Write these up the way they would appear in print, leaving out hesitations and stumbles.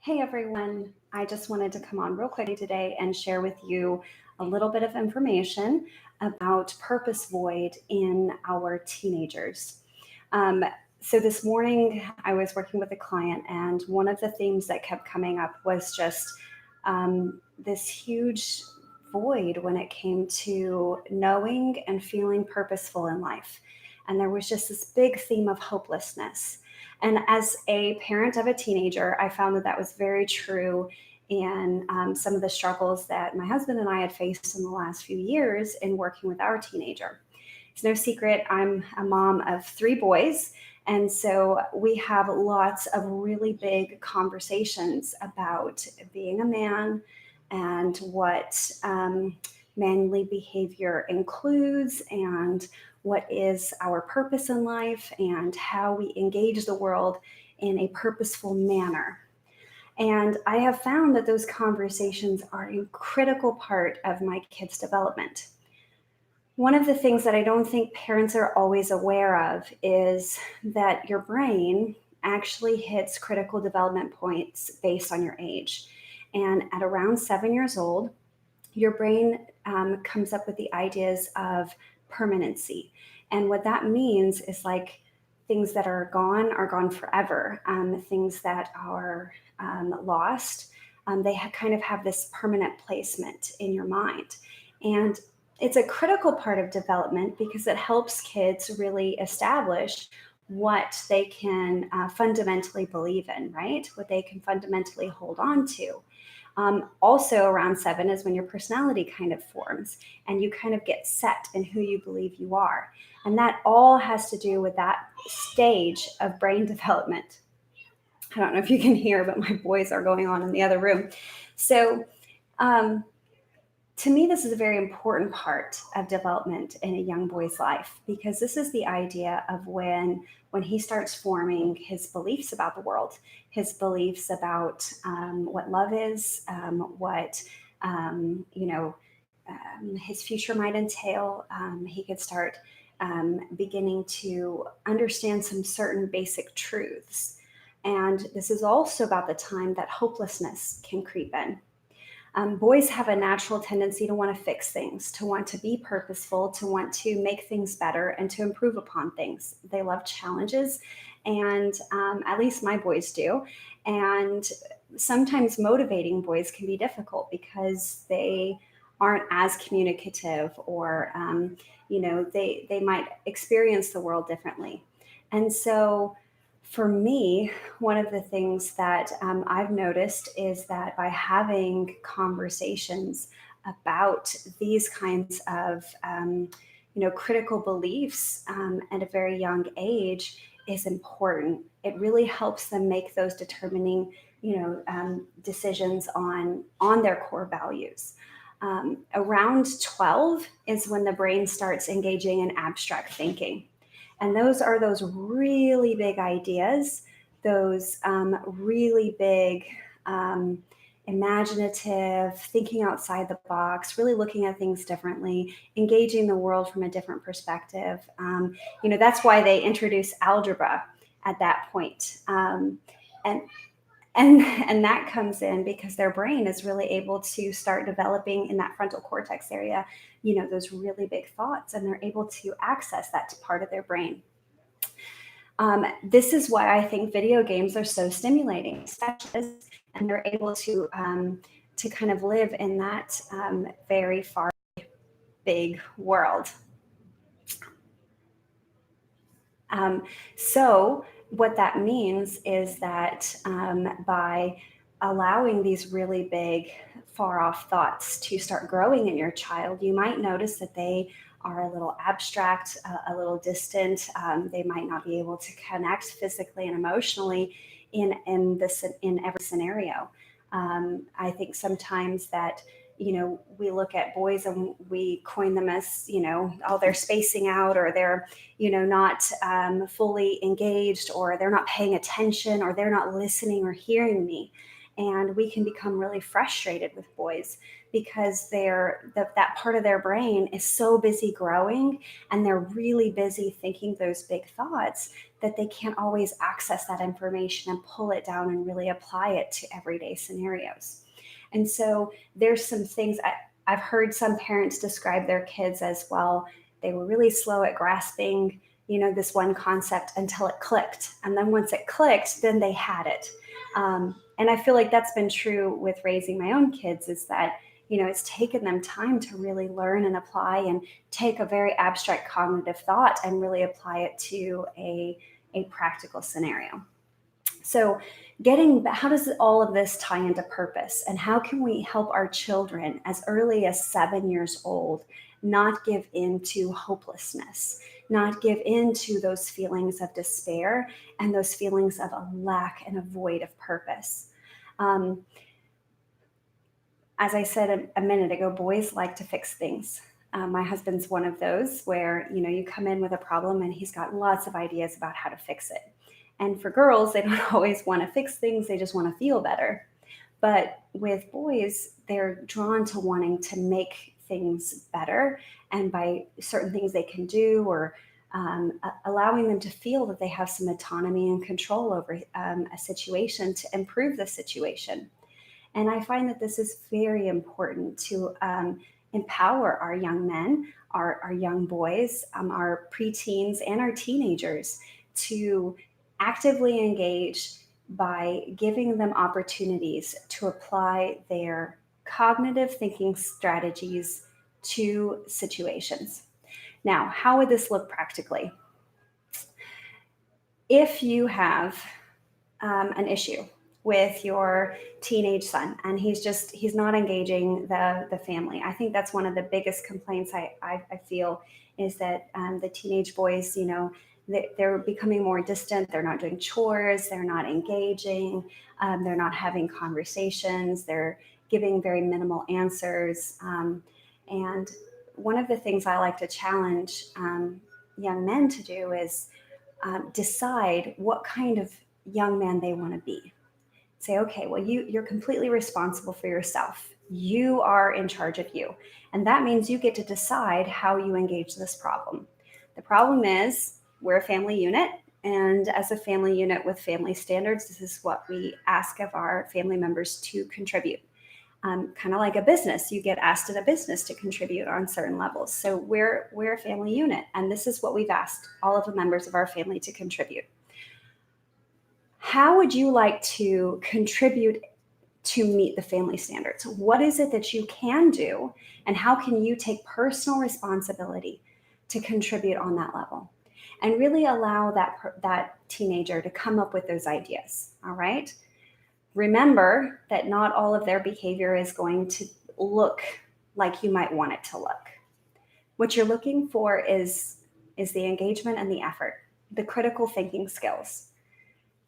Hey everyone, I just wanted to come on real quickly today and share with you a little bit of information about purpose void in our teenagers. Um, so this morning I was working with a client, and one of the themes that kept coming up was just this huge void when it came to knowing and feeling purposeful in life. And there was just this big theme of hopelessness. And as a parent of a teenager, I found that that was very true in some of the struggles that my husband and I had faced in the last few years in working with our teenager. It's no secret, I'm a mom of three boys. And so we have lots of really big conversations about being a man and what manly behavior includes, and what is our purpose in life, and how we engage the world in a purposeful manner. And I have found that those conversations are a critical part of my kids' development. One of the things that I don't think parents are always aware of is that your brain actually hits critical development points based on your age. And at around 7 years old, your brain comes up with the ideas of permanency. And what that means is like things that are gone forever. Things that are lost, they kind of have this permanent placement in your mind. And it's a critical part of development because it helps kids really establish what they can fundamentally believe in, right? What they can fundamentally hold on to. Also, around 7 is when your personality kind of forms and you kind of get set in who you believe you are. And that all has to do with that stage of brain development. I don't know if you can hear, but my boys are going on in the other room. So, um, to me, this is a very important part of development in a young boy's life, because this is the idea of when he starts forming his beliefs about the world, his beliefs about what love is, what you know his future might entail. He could start beginning to understand some certain basic truths. And this is also about the time that hopelessness can creep in. Boys have a natural tendency to want to fix things, to want to be purposeful, to want to make things better, and to improve upon things. They love challenges, and at least my boys do. And sometimes motivating boys can be difficult because they aren't as communicative, or they might experience the world differently. And so for me, one of the things that I've noticed is that by having conversations about these kinds of critical beliefs at a very young age is important. It really helps them make those determining decisions on their core values. Around 12 is when the brain starts engaging in abstract thinking. And those are those really big ideas, those really big, imaginative, thinking outside the box, really looking at things differently, engaging the world from a different perspective. That's why they introduce algebra at that point. And and that comes in because their brain is really able to start developing in that frontal cortex area, those really big thoughts, and they're able to access that part of their brain. This is why I think video games are so stimulating, especially, and they're able to kind of live in that very far big world. So what that means is that by allowing these really big, far off thoughts to start growing in your child, you might notice that they are a little abstract, a little distant. They might not be able to connect physically and emotionally in every scenario. I think sometimes that we look at boys and we coin them as, oh, they're spacing out, or they're, not fully engaged, or they're not paying attention, or they're not listening or hearing me. And we can become really frustrated with boys because that part of their brain is so busy growing, and they're really busy thinking those big thoughts that they can't always access that information and pull it down and really apply it to everyday scenarios. And so there's some things I've heard some parents describe their kids as, well, they were really slow at grasping, this one concept until it clicked. And then once it clicked, then they had it. And I feel like that's been true with raising my own kids, is that, it's taken them time to really learn and apply and take a very abstract cognitive thought and really apply it to a practical scenario. So how does all of this tie into purpose, and how can we help our children as early as 7 years old not give into hopelessness, not give into those feelings of despair and those feelings of a lack and a void of purpose? As I said a minute ago, boys like to fix things. My husband's one of those where, you come in with a problem and he's got lots of ideas about how to fix it. And for girls, they don't always want to fix things, they just want to feel better. But with boys, they're drawn to wanting to make things better, and by certain things they can do, or allowing them to feel that they have some autonomy and control over a situation to improve the situation. And I find that this is very important to empower our young men, our young boys, our preteens, and our teenagers to actively engage by giving them opportunities to apply their cognitive thinking strategies to situations. Now, how would this look practically? If you have an issue with your teenage son and he's not engaging the family, I think that's one of the biggest complaints I feel, is that the teenage boys, they're becoming more distant. They're not doing chores. They're not engaging. They're not having conversations. They're giving very minimal answers. And one of the things I like to challenge young men to do is decide what kind of young man they want to be. Say, okay, well, you're completely responsible for yourself. You are in charge of you. And that means you get to decide how you engage this problem. The problem is, we're a family unit, and as a family unit with family standards, this is what we ask of our family members to contribute. Kind of like a business, you get asked in a business to contribute on certain levels. So we're a family unit, and this is what we've asked all of the members of our family to contribute. How would you like to contribute to meet the family standards? What is it that you can do, and how can you take personal responsibility to contribute on that level? And really allow that teenager to come up with those ideas, all right? Remember that not all of their behavior is going to look like you might want it to look. What you're looking for is the engagement and the effort, the critical thinking skills.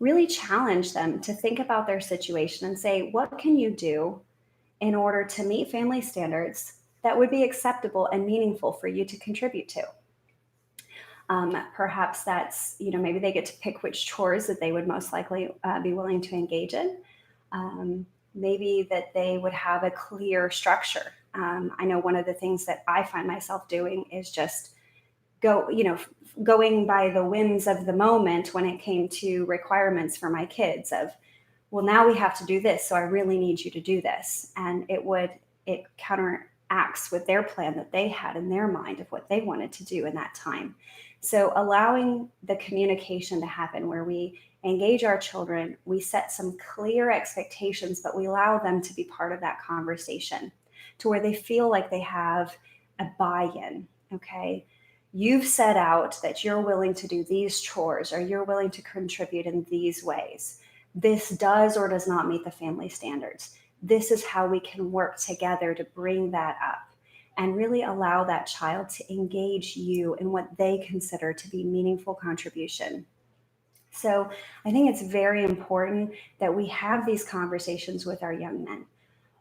Really challenge them to think about their situation and say, what can you do in order to meet family standards that would be acceptable and meaningful for you to contribute to? Perhaps that's, maybe they get to pick which chores that they would most likely be willing to engage in. Maybe that they would have a clear structure. I know one of the things that I find myself doing is just going by the whims of the moment when it came to requirements for my kids of, well, now we have to do this, so I really need you to do this. And it counteracts with their plan that they had in their mind of what they wanted to do in that time. So allowing the communication to happen where we engage our children, we set some clear expectations, but we allow them to be part of that conversation to where they feel like they have a buy-in, okay? You've set out that you're willing to do these chores, or you're willing to contribute in these ways. This does or does not meet the family standards. This is how we can work together to bring that up, and really allow that child to engage you in what they consider to be meaningful contribution. So I think it's very important that we have these conversations with our young men.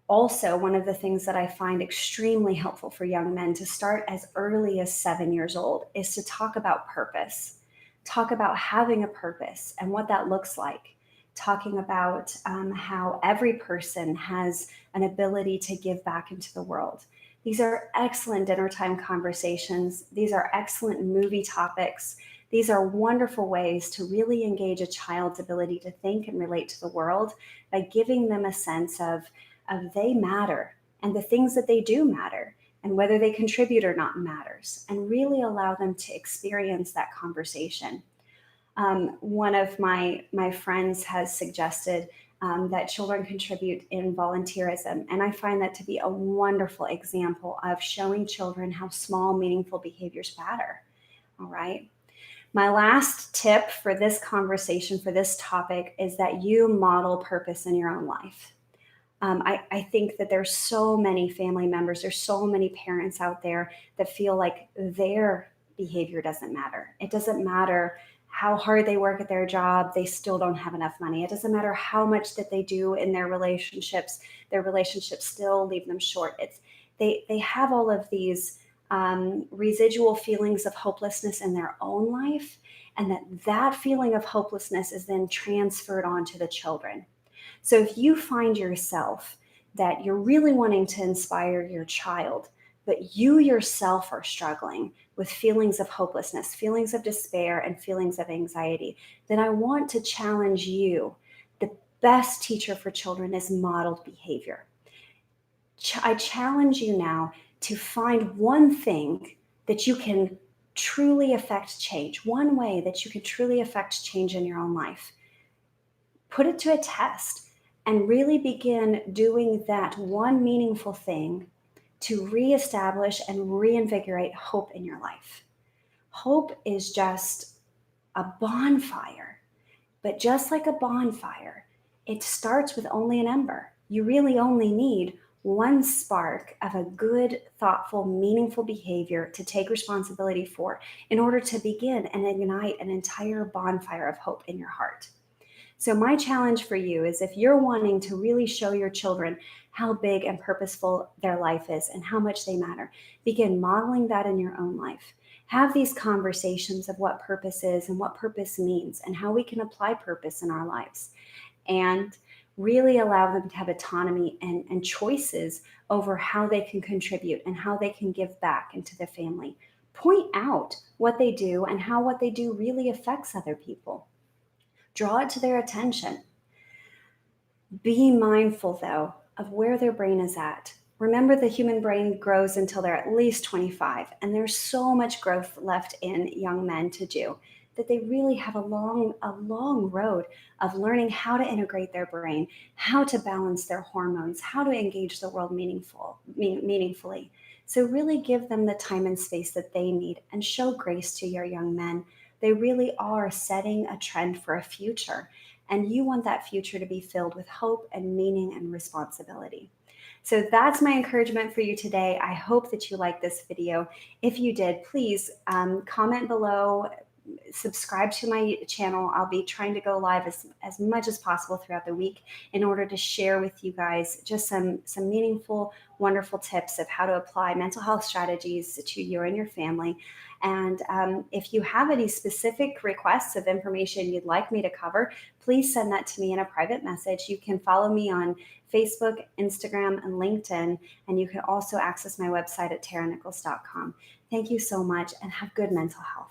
Also, one of the things that I find extremely helpful for young men to start as early as 7 years old is to talk about purpose. Talk about having a purpose and what that looks like. talking about how every person has an ability to give back into the world. These are excellent dinner time conversations. These are excellent movie topics. These are wonderful ways to really engage a child's ability to think and relate to the world by giving them a sense of they matter and the things that they do matter and whether they contribute or not matters, and really allow them to experience that conversation. One of my friends has suggested that children contribute in volunteerism, and I find that to be a wonderful example of showing children how small, meaningful behaviors matter. All right. My last tip for this conversation, for this topic, is that you model purpose in your own life. I think that there's so many family members, there's so many parents out there that feel like their behavior doesn't matter. It doesn't matter how hard they work at their job, they still don't have enough money. It doesn't matter how much that they do in their relationships still leave them short. They have all of these residual feelings of hopelessness in their own life, and that feeling of hopelessness is then transferred onto the children. So if you find yourself that you're really wanting to inspire your child, but you yourself are struggling with feelings of hopelessness, feelings of despair, and feelings of anxiety, then I want to challenge you. The best teacher for children is modeled behavior. I challenge you now to find one thing that you can truly affect change, one way that you can truly affect change in your own life. Put it to a test and really begin doing that one meaningful thing to reestablish and reinvigorate hope in your life. Hope is just a bonfire, but just like a bonfire, it starts with only an ember. You really only need one spark of a good, thoughtful, meaningful behavior to take responsibility for in order to begin and ignite an entire bonfire of hope in your heart. So my challenge for you is, if you're wanting to really show your children how big and purposeful their life is and how much they matter, begin modeling that in your own life. Have these conversations of what purpose is and what purpose means and how we can apply purpose in our lives. And really allow them to have autonomy and choices over how they can contribute and how they can give back into their family. Point out what they do and how what they do really affects other people. Draw it to their attention. Be mindful, though, of where their brain is at. Remember, the human brain grows until they're at least 25, and there's so much growth left in young men to do that they really have a long road of learning how to integrate their brain, how to balance their hormones, how to engage the world meaningfully. So really give them the time and space that they need, and show grace to your young men. They really are setting a trend for a future, and you want that future to be filled with hope and meaning and responsibility. So that's my encouragement for you today. I hope that you liked this video. If you did, please comment below, subscribe to my channel. I'll be trying to go live as much as possible throughout the week in order to share with you guys just some meaningful, wonderful tips of how to apply mental health strategies to you and your family. And if you have any specific requests of information you'd like me to cover, please send that to me in a private message. You can follow me on Facebook, Instagram, and LinkedIn, and you can also access my website at taranichols.com. Thank you so much, and have good mental health.